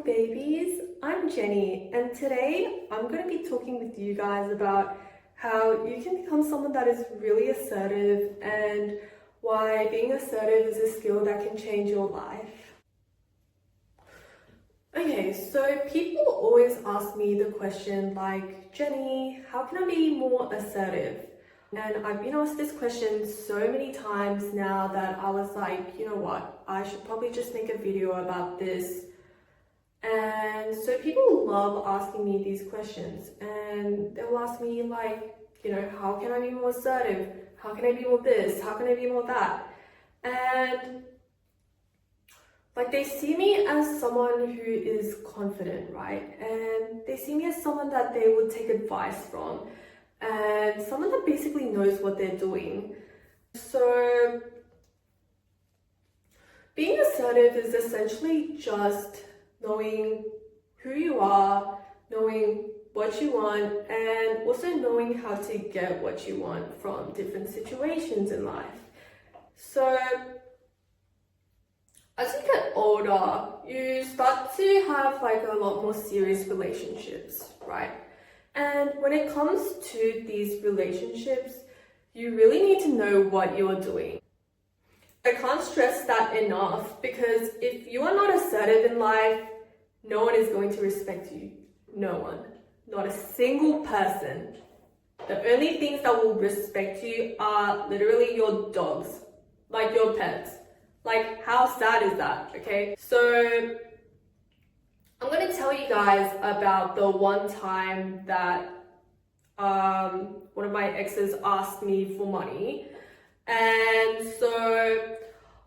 babies, I'm Jenny, and today I'm going to be talking with you guys about how you can become someone that is really assertive and why being assertive is a skill that can change your life. Okay, so people always ask me the question like, Jenny, how can I be more assertive? And I've been asked this question so many times now that I was like, you know what, I should probably just make a video about this. And so people love asking me these questions, and they'll ask me like, how can I be more assertive? How can I be more this? How can I be more that? And like they see me as someone who is confident, right? And they see me as someone that they would take advice from and someone that basically knows what they're doing. So being assertive is essentially just knowing who you are, knowing what you want, and also knowing how to get what you want from different situations in life. So as you get older, you start to have like a lot more serious relationships, right? And when it comes to these relationships, you really need to know what you're doing. I can't stress that enough, because if you are not assertive in life, no one is going to respect you. No one. Not a single person. The only things that will respect you are literally your dogs, like your pets. Like, how sad is that, okay? So I'm going to tell you guys about the one time that one of my exes asked me for money. And so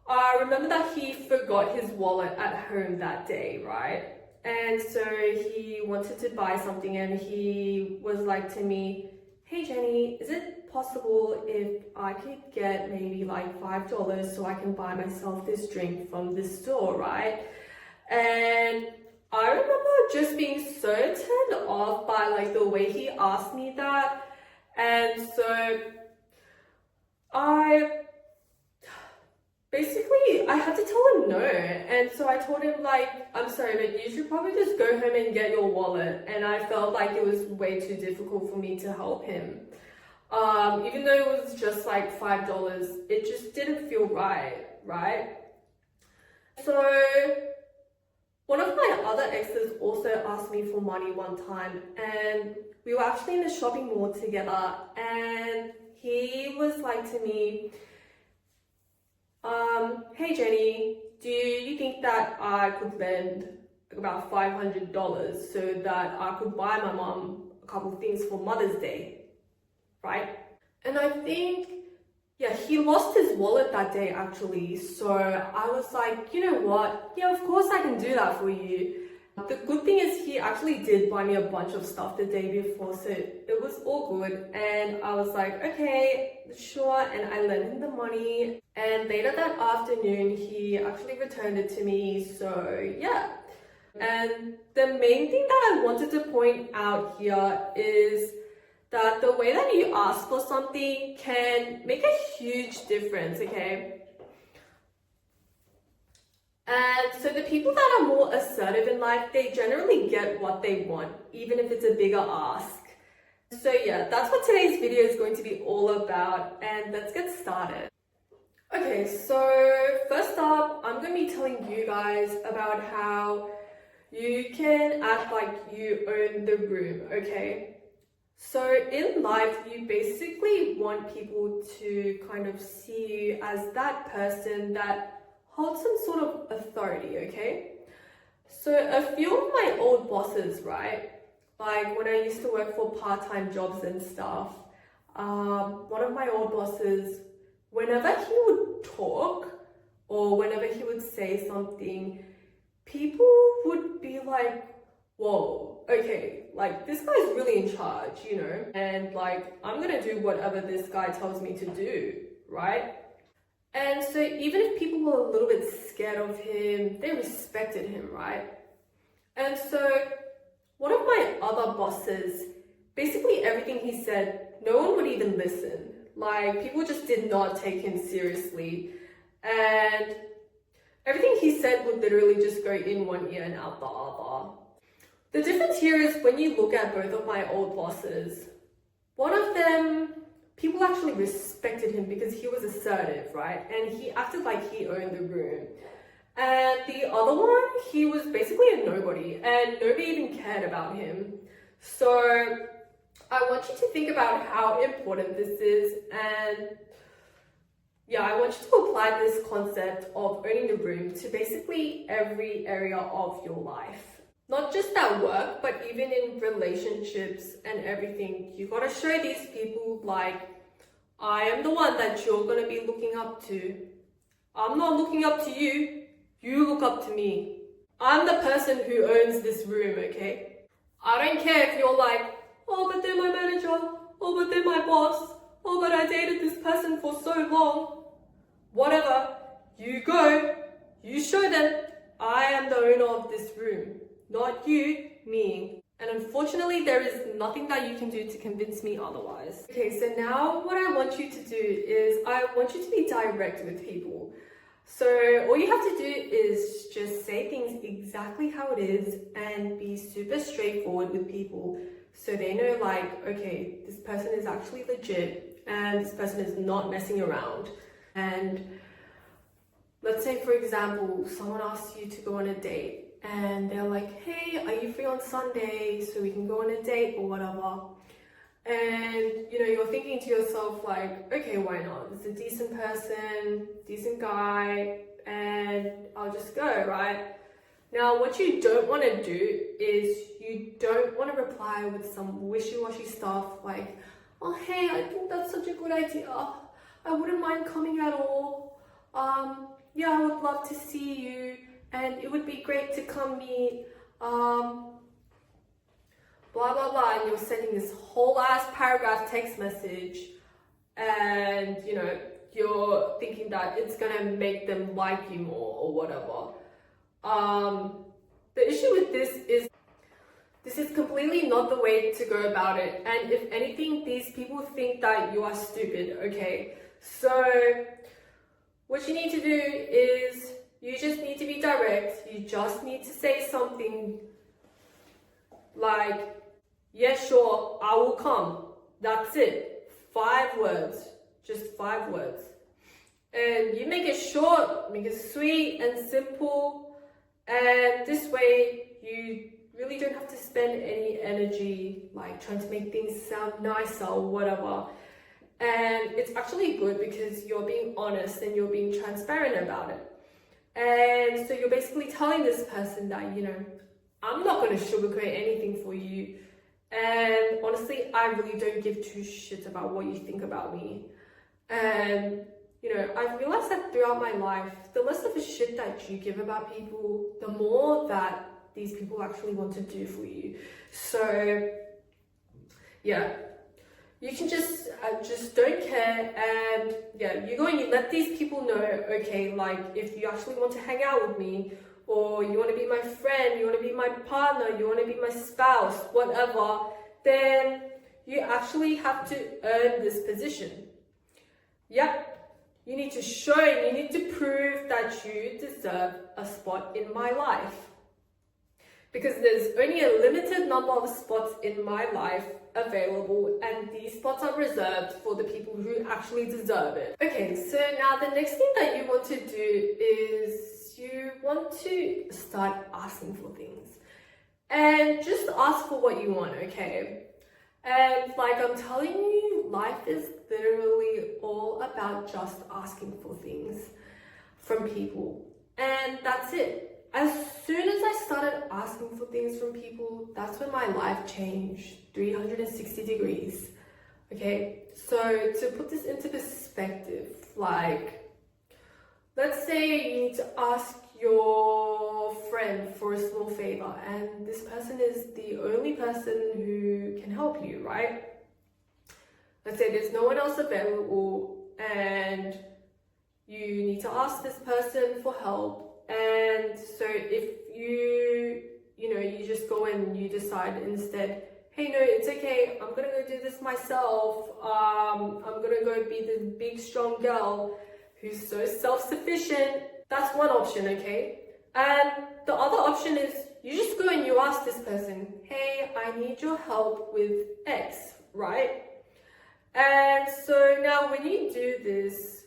I remember that he forgot his wallet at home that day, right? And so he wanted to buy something, and he was like to me, hey Jenny, is it possible if I could get maybe like $5 so I can buy myself this drink from this store, right? And I remember just being so turned off by like the way he asked me that. And so I had to tell him no. And so I told him like, I'm sorry, but you should probably just go home and get your wallet. And I felt like it was way too difficult for me to help him. Even though it was just like $5, it just didn't feel right? So one of my other exes also asked me for money one time, and we were actually in the shopping mall together, and he was like to me, hey Jenny, do you think that I could lend about $500 so that I could buy my mom a couple of things for Mother's Day, right? And I think, yeah, he lost his wallet that day actually. So I was like, you know what? Yeah, of course I can do that for you. The good thing is he actually did buy me a bunch of stuff the day before, so it was all good. And I was like, okay, sure. And I lent him the money. And later that afternoon, he actually returned it to me. So yeah. And the main thing that I wanted to point out here is that the way that you ask for something can make a huge difference, okay? And so the people that are more assertive in life, they generally get what they want, even if it's a bigger ask. So yeah, that's what today's video is going to be all about, and let's get started. Okay, so first up, I'm going to be telling you guys about how you can act like you own the room, okay? So in life, you basically want people to kind of see you as that person that holds some sort of authority, okay? So a few of my old bosses, right? Like when I used to work for part-time jobs and stuff, one of my old bosses, whenever he would talk or whenever he would say something, people would be like, whoa, okay, like this guy's really in charge, and like I'm gonna do whatever this guy tells me to do, right? And so even if people were a little bit scared of him, they respected him, right? And so one of my other bosses, basically everything he said, no one would even listen. Like people just did not take him seriously. And Everything he said would literally just go in one ear and out the other. The difference here is when you look at both of my old bosses, one of them, people actually respected him because he was assertive, right? And he acted like he owned the room. And the other one, he was basically a nobody and nobody even cared about him. So I want you to think about how important this is, and yeah, I want you to apply this concept of owning the room to basically every area of your life. Not just at work, but even in relationships and everything. You gotta show these people, like, I am the one that you're gonna be looking up to. I'm not looking up to you, you look up to me. I'm the person who owns this room, okay? I don't care if you're like, oh, but they're my manager, oh, but they're my boss, oh, but I dated this person for so long. Whatever, you go, you show them, I am the owner of this room, not you, me. And unfortunately, there is nothing that you can do to convince me otherwise. Okay, so now what I want you to do is I want you to be direct with people. So all you have to do is just say things exactly how it is and be super straightforward with people so they know, like, okay, this person is actually legit and this person is not messing around. And let's say, for example, someone asks you to go on a date and they're like, hey, are you free on Sunday so we can go on a date or whatever? And you know, you're thinking to yourself like, okay, why not? It's a decent person, decent guy, and I'll just go, right? Now, what you don't want to do is you don't want to reply with some wishy-washy stuff like, oh, hey, I think that's such a good idea. I wouldn't mind coming at all. Yeah, I would love to see you and it would be great to come meet. Blah, blah, blah. And you're sending this whole ass paragraph text message and, you know, you're thinking that it's going to make them like you more or whatever. The issue with this is completely not the way to go about it. And if anything, these people think that you are stupid, okay? So what you need to do is you just need to be direct. You just need to say something like, yeah, sure, I will come. That's it. 5 words. Just 5 words. And you make it short, make it sweet and simple. And this way, you really don't have to spend any energy like trying to make things sound nicer or whatever. And it's actually good because you're being honest and you're being transparent about it. And so you're basically telling this person that, you know, I'm not going to sugarcoat anything for you. And honestly, I really don't give 2 shits about what you think about me. And, you know, I've realized that throughout my life, the less of a shit that you give about people, the more that these people actually want to do for you. So, yeah. You can just don't care, and yeah, you go and you let these people know, okay, like if you actually want to hang out with me, or you want to be my friend, you want to be my partner, you want to be my spouse, whatever, then you actually have to earn this position. Yep, you need to show, you need to prove that you deserve a spot in my life. Because there's only a limited number of spots in my life available, and these spots are reserved for the people who actually deserve it. Okay, so now the next thing that you want to do is you want to start asking for things. And just ask for what you want, okay? And like I'm telling you, life is literally all about just asking for things from people. And that's it. As soon as I started asking for things from people, that's when my life changed 360 degrees. Okay, so to put this into perspective, like, let's say you need to ask your friend for a small favor, and this person is the only person who can help you, right? Let's say there's no one else available, and you need to ask this person for help. And so if you just go and you decide instead, hey, no, it's okay, I'm gonna go do this myself. I'm gonna go be the big strong girl who's so self-sufficient That's one option, okay? And the other option is you just go and you ask this person, hey, I need your help with X, right? And so now when you do this,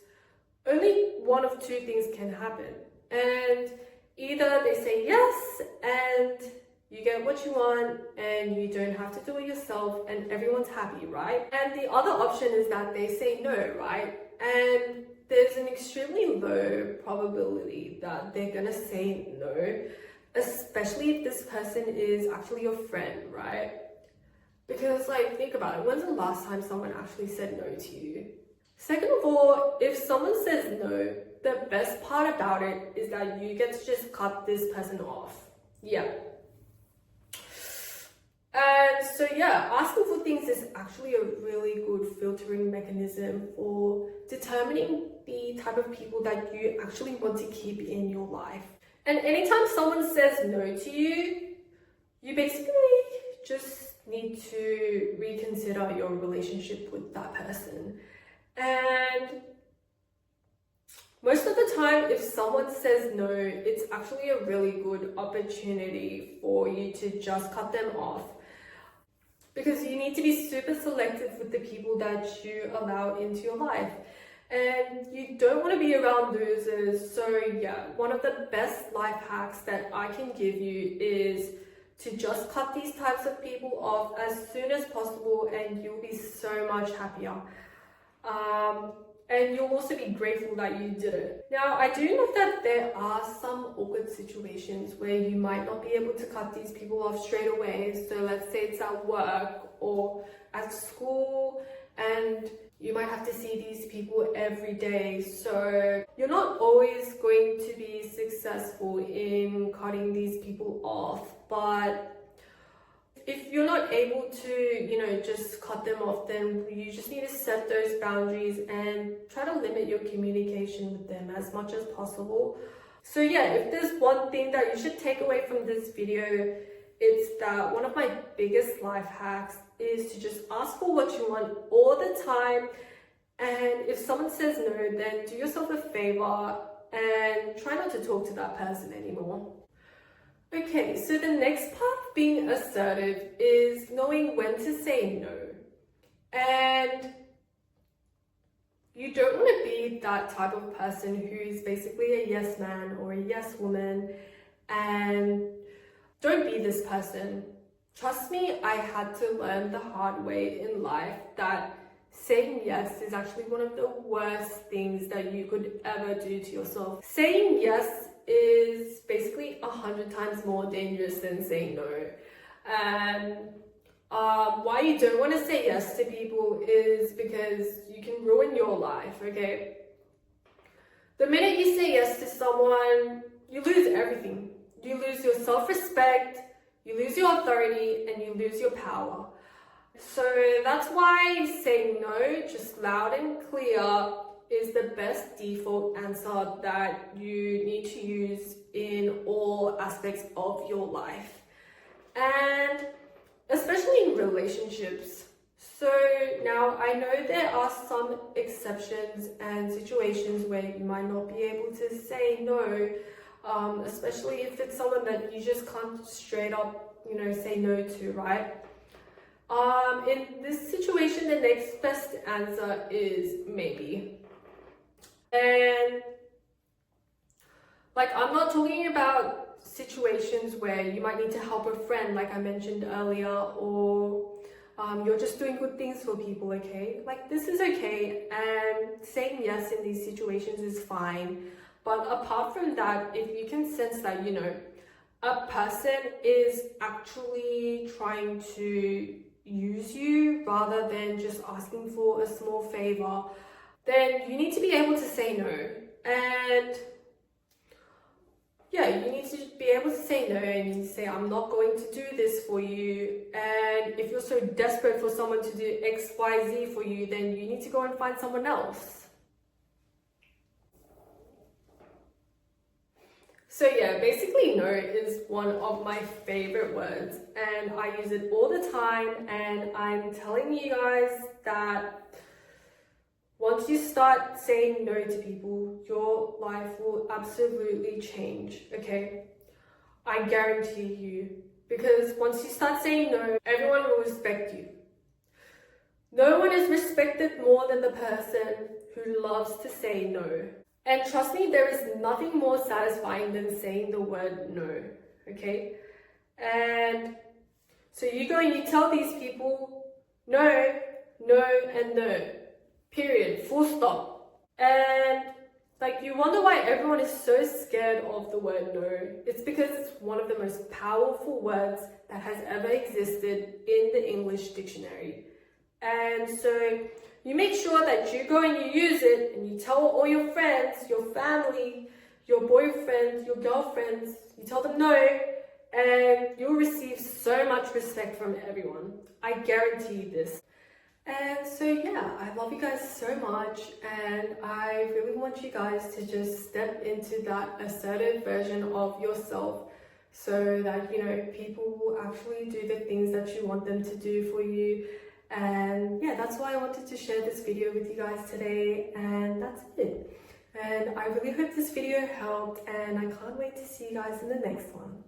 only one of two things can happen. And either they say yes and you get what you want and you don't have to do it yourself and everyone's happy, right? And the other option is that they say no, right? And there's an extremely low probability that they're gonna say no, especially if this person is actually your friend, right? Because like, think about it, when's the last time someone actually said no to you? Second of all, if someone says no, the best part about it is that you get to just cut this person off. Yeah. And so yeah, asking for things is actually a really good filtering mechanism for determining the type of people that you actually want to keep in your life. And anytime someone says no to you, you basically just need to reconsider your relationship with that person. And most of the time, if someone says no, it's actually a really good opportunity for you to just cut them off. Because you need to be super selective with the people that you allow into your life. And you don't want to be around losers. So yeah, one of the best life hacks that I can give you is to just cut these types of people off as soon as possible, and you'll be so much happier. And you'll also be grateful that you did it. Now, I do know that there are some awkward situations where you might not be able to cut these people off straight away. So let's say it's at work or at school, and you might have to see these people every day. So you're not always going to be successful in cutting these people off. But if you're not able to, just cut them off, then you just need to set those boundaries and try to limit your communication with them as much as possible. So yeah, if there's one thing that you should take away from this video, it's that one of my biggest life hacks is to just ask for what you want all the time. And if someone says no, then do yourself a favor and try not to talk to that person anymore. Okay, so the next part of being assertive is knowing when to say no. And you don't want to be that type of person who's basically a yes man or a yes woman, and don't be this person. Trust me, I had to learn the hard way in life that saying yes is actually one of the worst things that you could ever do to yourself. Saying yes is basically 100 times more dangerous than saying no. And why you don't want to say yes to people is because you can ruin your life, okay? The minute you say yes to someone, you lose everything. You lose your self-respect, you lose your authority, and you lose your power. So that's why saying no, just loud and clear, is the best default answer that you need to use in all aspects of your life, and especially in relationships. So now I know there are some exceptions and situations where you might not be able to say no, especially if it's someone that you just can't straight up, say no to, right? In this situation, the next best answer is maybe. And I'm not talking about situations where you might need to help a friend, like I mentioned earlier, or you're just doing good things for people, okay? This is okay, and saying yes in these situations is fine. But apart from that, if you can sense that, a person is actually trying to use you rather than just asking for a small favor, then you need to be able to say no. And yeah, you need to be able to say no, and you say, I'm not going to do this for you. And if you're so desperate for someone to do X, Y, Z for you, then you need to go and find someone else. So yeah, basically no is one of my favorite words, and I use it all the time, and I'm telling you guys that Once you start saying no to people, your life will absolutely change, okay? I guarantee you. Because once you start saying no, everyone will respect you. No one is respected more than the person who loves to say no. And trust me, there is nothing more satisfying than saying the word no, okay? And so you go and you tell these people no, no, and no. Period. Full stop. And like, you wonder why everyone is so scared of the word no. It's because it's one of the most powerful words that has ever existed in the English dictionary. And so you make sure that you go and you use it and you tell all your friends, your family, your boyfriends, your girlfriends, you tell them no, and you'll receive so much respect from everyone. I guarantee this. And so yeah, I love you guys so much, and I really want you guys to just step into that assertive version of yourself so that, you know, people will actually do the things that you want them to do for you. And yeah, that's why I wanted to share this video with you guys today, and that's it. And I really hope this video helped, and I can't wait to see you guys in the next one.